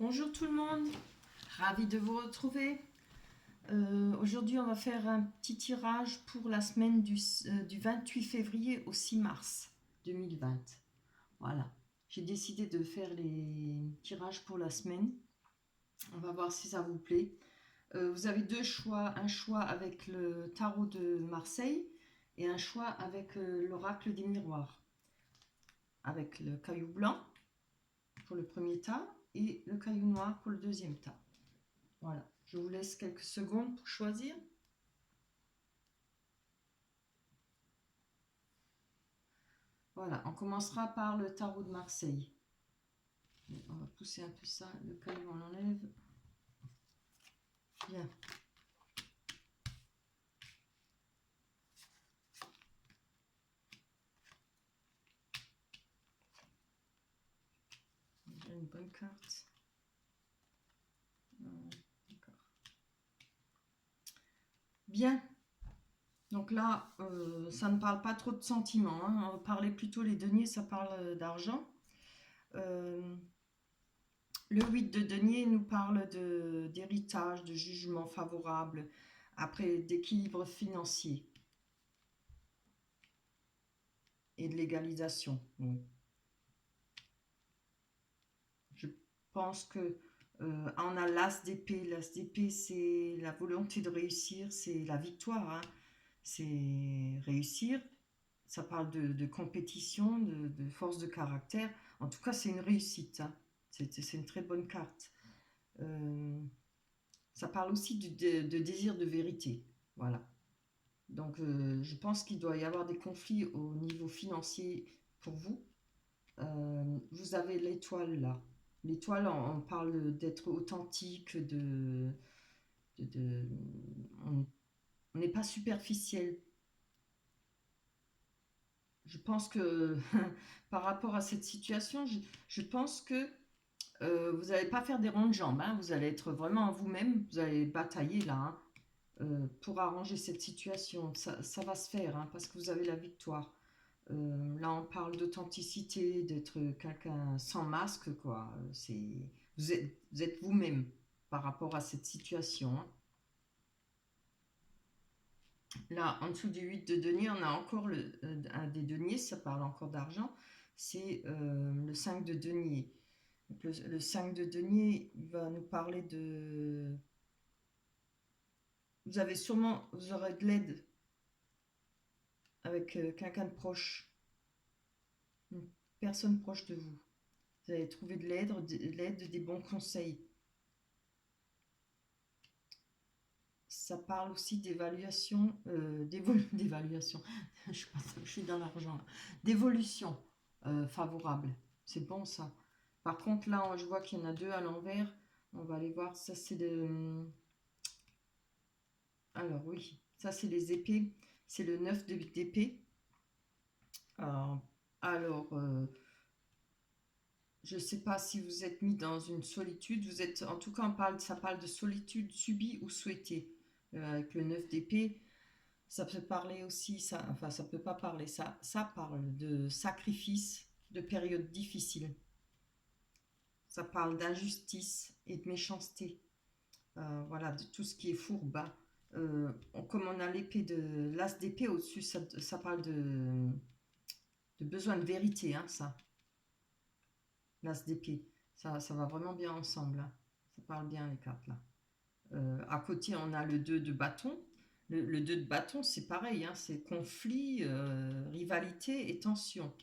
Bonjour tout le monde, ravi de vous retrouver. Aujourd'hui, on va faire un petit tirage pour la semaine du 28 février au 6 mars 2020. Voilà, j'ai décidé de faire les tirages pour la semaine. On va voir si ça vous plaît. Vous avez deux choix, un choix avec le tarot de Marseille et un choix avec l'oracle des miroirs, avec le caillou blanc pour le premier tas et le caillou noir pour le deuxième tas. Voilà, je vous laisse quelques secondes pour choisir. Voilà, on commencera par le tarot de Marseille. On va pousser un peu ça, le caillou on l'enlève. Bien. Déjà une bonne carte. D'accord. Bien. Donc là, ça ne parle pas trop de sentiments. On va parler plutôt les deniers, ça parle d'argent. Le 8 de denier nous parle d'héritage, de jugement favorable, après d'équilibre financier et de légalisation. Oui. Je pense que on a l'as d'épée. L'as d'épée, c'est la volonté de réussir, c'est la victoire, hein. C'est réussir. Ça parle de compétition, de force de caractère. En tout cas, c'est une réussite, hein. C'est une très bonne carte. Euh, Ça parle aussi de désir de vérité. Voilà. Donc, je pense qu'il doit y avoir des conflits au niveau financier pour vous. Vous avez l'étoile là. L'étoile, on parle d'être authentique, de- on on n'est pas superficiel. Je pense que par rapport à cette situation, je pense que vous n'allez pas faire des ronds de jambes, hein. Vous allez être vraiment en vous-même, vous allez batailler là, hein, pour arranger cette situation. Ça va se faire, hein, parce que vous avez la victoire. Là, on parle d'authenticité, d'être quelqu'un sans masque, quoi. Vous êtes vous-même par rapport à cette situation, hein. Là, en dessous du 8 de denier, on a encore un des deniers, ça parle encore d'argent, c'est le 5 de denier. Donc le 5 de denier il va nous parler de... Vous aurez de l'aide avec quelqu'un de proche, une personne proche de vous. Vous allez trouver de l'aide, des bons conseils. Ça parle aussi d'évaluation, d'évaluation, je suis dans l'argent, d'évolution favorable. C'est bon ça. Par contre, là, je vois qu'il y en a deux à l'envers. On va aller voir. Ça, c'est de. Alors, oui, ça, c'est les épées. C'est le 9 d'épée. Euh, alors, je ne sais pas si vous êtes mis dans une solitude. Vous êtes, en tout cas, ça parle de solitude subie ou souhaitée. Avec le 9 d'épée, ça peut parler aussi, enfin, ça peut pas parler, ça parle de sacrifice, de périodes difficiles. Ça parle d'injustice et de méchanceté. Voilà, de tout ce qui est fourbe, hein. Comme on a l'épée de l'as d'épée au-dessus, ça parle de besoin de vérité, hein, ça, l'as d'épée. Ça va vraiment bien ensemble, hein. Ça parle bien les cartes là. À côté, on a le 2 de bâton. Le 2 de bâton, c'est pareil, hein, c'est conflit, rivalité et tension.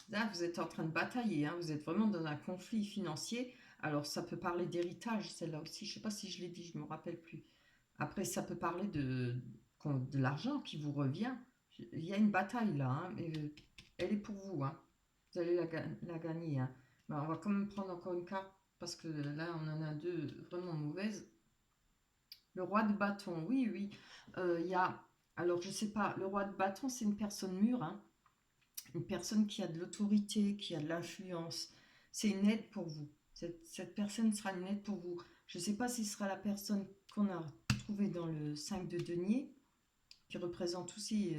Là, vous êtes en train de batailler, hein, vous êtes vraiment dans un conflit financier. Alors, ça peut parler d'héritage, celle-là aussi. Je ne sais pas si je l'ai dit, je ne me rappelle plus. Après, ça peut parler de l'argent qui vous revient. Il y a une bataille là, hein, mais elle est pour vous, hein. Vous allez la gagner, hein. Ben, on va quand même prendre encore une carte parce que là, on en a deux vraiment mauvaises. Le roi de bâton, oui, oui. Il y a, alors je sais pas, le roi de bâton, c'est une personne mûre, hein, une personne qui a de l'autorité, qui a de l'influence. C'est une aide pour vous. Cette personne sera une aide pour vous. Je ne sais pas si ce sera la personne qu'on a trouvée dans le 5 de denier, qui représente aussi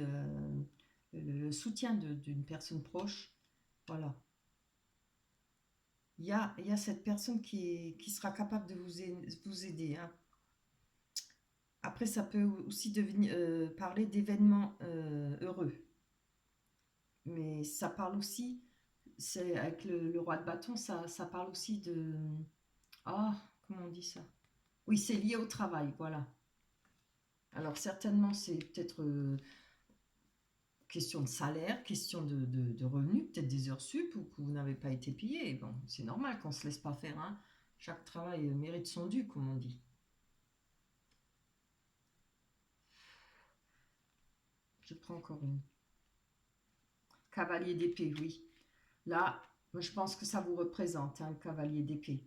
le soutien d'une personne proche. Voilà. il y a cette personne qui sera capable de vous aider, hein. Après, ça peut aussi devenir, parler d'événements heureux. Mais ça parle aussi, c'est avec le roi de bâton, ça parle aussi de... Ah, comment on dit ça? Oui, c'est lié au travail, voilà. Alors certainement, c'est peut-être question de salaire, question de revenus, peut-être des heures sup ou que vous n'avez pas été payé. Bon, c'est normal qu'on ne se laisse pas faire, hein. Chaque travail mérite son dû, comme on dit. Je prends encore une. Cavalier d'épée, oui. Là, moi, je pense que ça vous représente, hein, le cavalier d'épée.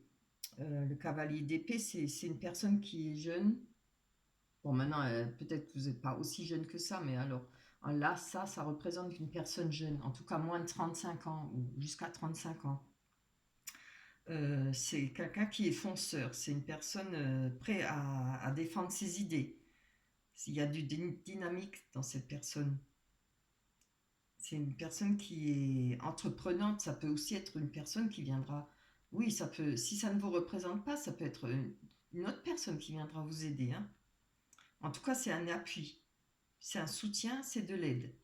Le cavalier d'épée, c'est une personne qui est jeune. Bon, maintenant, peut-être que vous n'êtes pas aussi jeune que ça, mais alors là, ça représente une personne jeune, en tout cas moins de 35 ans ou jusqu'à 35 ans. C'est quelqu'un qui est fonceur, c'est une personne prête à défendre ses idées. Il y a du dynamique dans cette personne. C'est une personne qui est entreprenante, ça peut aussi être une personne qui viendra. Oui, ça peut, si ça ne vous représente pas, ça peut être une autre personne qui viendra vous aider, hein. En tout cas, c'est un appui, c'est un soutien, c'est de l'aide.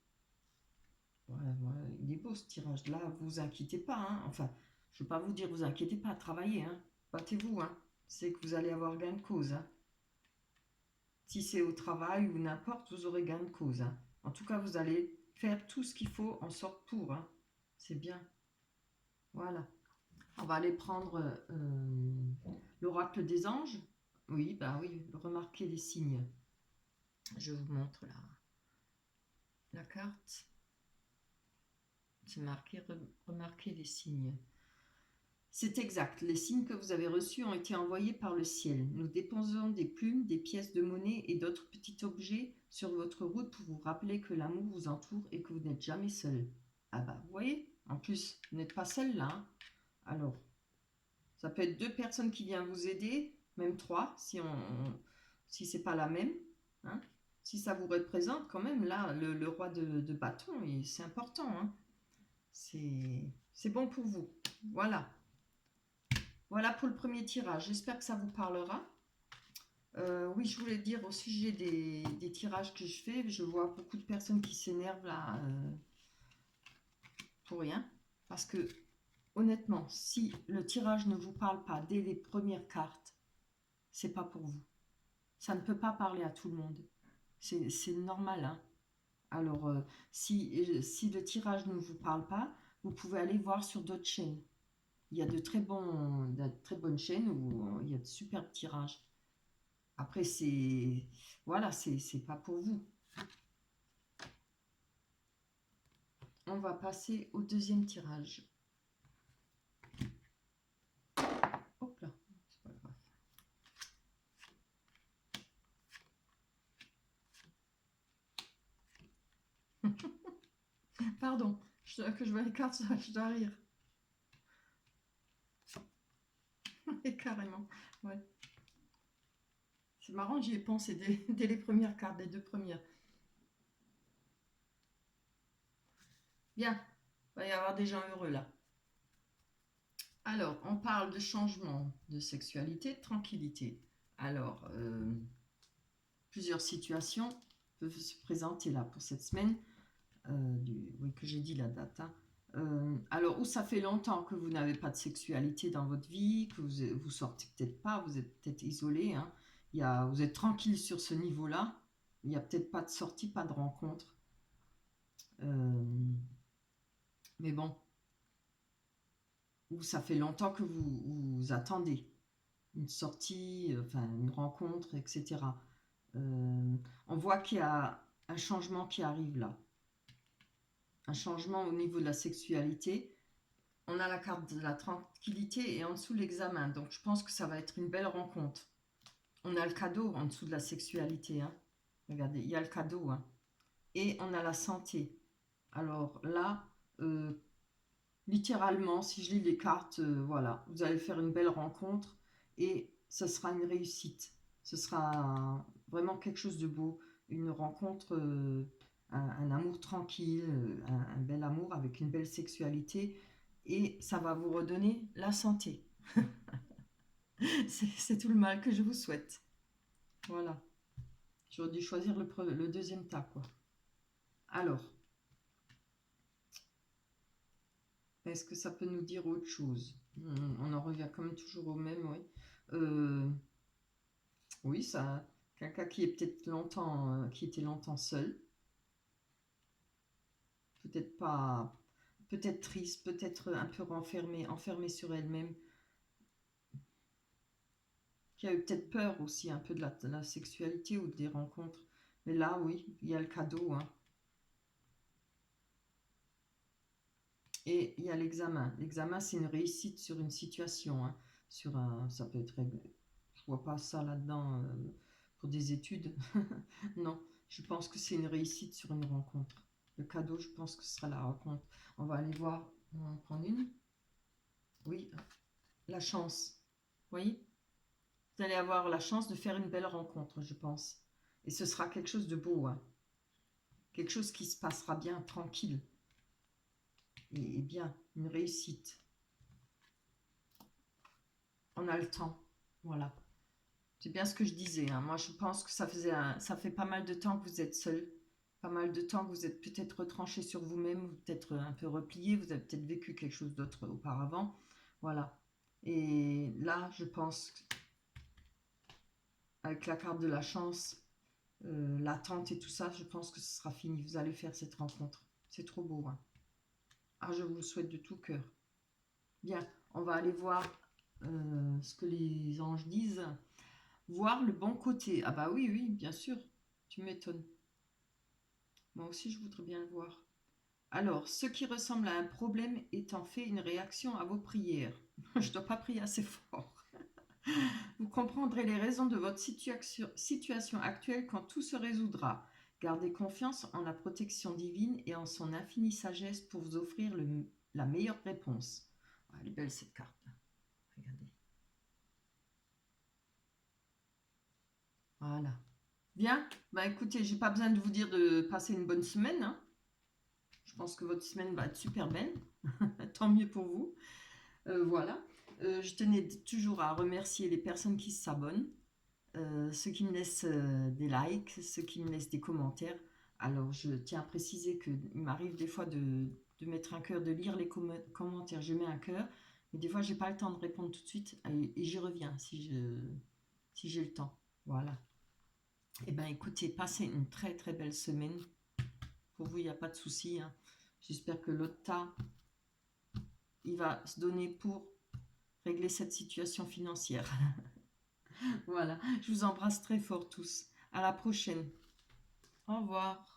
Voilà, voilà, il est beau ce tirage-là, vous inquiétez pas, hein. Enfin, je ne veux pas vous dire, vous inquiétez pas, travaillez, hein. Battez-vous, hein. C'est que vous allez avoir gain de cause, hein. Si c'est au travail ou n'importe, vous aurez gain de cause, hein. En tout cas, vous allez faire tout ce qu'il faut en sorte pour, hein. C'est bien. Voilà. On va aller prendre l'oracle des anges. Oui, bah oui, remarquez les signes. Je vous montre la carte. C'est marqué remarquez les signes. C'est exact. Les signes que vous avez reçus ont été envoyés par le ciel. Nous déposons des plumes, des pièces de monnaie et d'autres petits objets sur votre route pour vous rappeler que l'amour vous entoure et que vous n'êtes jamais seul. Ah bah, vous voyez, en plus, vous n'êtes pas seul là, hein. Alors, ça peut être deux personnes qui viennent vous aider, même trois, si c'est pas la même, hein. Si ça vous représente quand même, là, le roi de bâton, c'est important, hein. C'est bon pour vous. Voilà. Voilà pour le premier tirage. J'espère que ça vous parlera. Oui, je voulais dire au sujet des tirages que je fais, je vois beaucoup de personnes qui s'énervent là pour rien. Parce que honnêtement, si le tirage ne vous parle pas dès les premières cartes, c'est pas pour vous. Ça ne peut pas parler à tout le monde. C'est normal, hein. Alors, si le tirage ne vous parle pas, vous pouvez aller voir sur d'autres chaînes. Il y a de très bonnes chaînes où il y a de superbes tirages. Après, voilà, c'est pas pour vous. On va passer au deuxième tirage. Hop là, c'est pas grave. Pardon, que je vois les cartes, je dois rire. Et carrément, ouais. C'est marrant, j'y ai pensé dès les premières cartes, les deux premières. Bien, il va y avoir des gens heureux là. Alors, on parle de changement de sexualité, de tranquillité. Alors, plusieurs situations peuvent se présenter là pour cette semaine. Oui, que j'ai dit la date, hein. Alors, où ça fait longtemps que vous n'avez pas de sexualité dans votre vie, que vous sortez peut-être pas, vous êtes peut-être isolé, hein. Vous êtes tranquille sur ce niveau-là. Il n'y a peut-être pas de sortie, pas de rencontre. Euh, mais bon, où ça fait longtemps que vous attendez une sortie, enfin une rencontre, etc. On voit qu'il y a un changement qui arrive là. Un changement au niveau de la sexualité. On a la carte de la tranquillité et en dessous l'examen. Donc je pense que ça va être une belle rencontre. On a le cadeau en dessous de la sexualité, hein. Regardez, il y a le cadeau, hein. Et on a la santé. Alors là, littéralement, si je lis les cartes, voilà, vous allez faire une belle rencontre et ce sera une réussite. Ce sera vraiment quelque chose de beau, une rencontre, un amour tranquille, un bel amour avec une belle sexualité et ça va vous redonner la santé. C'est tout le mal que je vous souhaite. Voilà. J'aurais dû choisir le deuxième tas, quoi. Alors, est-ce que ça peut nous dire autre chose? On en revient quand même toujours au même, oui. Oui, ça, quelqu'un qui est peut-être longtemps, qui était longtemps seul. Peut-être pas, peut-être triste, peut-être un peu enfermée sur elle-même. Qui a eu peut-être peur aussi un peu de la sexualité ou des rencontres. Mais là, oui, il y a le cadeau, hein. Et il y a l'examen. L'examen, c'est une réussite sur une situation, hein. Ça peut être. Je vois pas ça là-dedans pour des études. Non, je pense que c'est une réussite sur une rencontre. Le cadeau, je pense que ce sera la rencontre. On va aller voir. On va en prendre une. Oui, la chance. Vous voyez? Vous allez avoir la chance de faire une belle rencontre, je pense. Et ce sera quelque chose de beau, hein. Quelque chose qui se passera bien, tranquille. Et bien, une réussite. On a le temps. Voilà. C'est bien ce que je disais, hein. Moi, je pense que ça fait pas mal de temps que vous êtes seul. Pas mal de temps que vous êtes peut-être retranché sur vous-même, vous peut-être un peu replié, vous avez peut-être vécu quelque chose d'autre auparavant. Voilà. Et là, je pense, avec la carte de la chance, l'attente et tout ça, je pense que ce sera fini. Vous allez faire cette rencontre. C'est trop beau, hein. Ah, je vous le souhaite de tout cœur. Bien, on va aller voir ce que les anges disent. Voir le bon côté. Ah bah oui, oui, bien sûr. Tu m'étonnes. Moi aussi, je voudrais bien le voir. Alors, ce qui ressemble à un problème est en fait une réaction à vos prières. Je ne dois pas prier assez fort. Vous comprendrez les raisons de votre situation actuelle quand tout se résoudra. Gardez confiance en la protection divine et en son infinie sagesse pour vous offrir la meilleure réponse. Ah, elle est belle cette carte. Regardez. Voilà. Bien. Bah écoutez, j'ai pas besoin de vous dire de passer une bonne semaine, hein. Je pense que votre semaine va être super belle. Tant mieux pour vous. Voilà. Je tenais toujours à remercier les personnes qui s'abonnent, ceux qui me laissent des likes, ceux qui me laissent des commentaires. Alors, je tiens à préciser qu'il m'arrive des fois de mettre un cœur, de lire les commentaires. Je mets un cœur, mais des fois, j'ai pas le temps de répondre tout de suite et j'y reviens si j'ai le temps. Voilà. Eh bien, écoutez, passez une très très belle semaine. Pour vous, il n'y a pas de souci, hein. J'espère que l'autre tas, il va se donner pour régler cette situation financière. Voilà, je vous embrasse très fort tous. À la prochaine. Au revoir.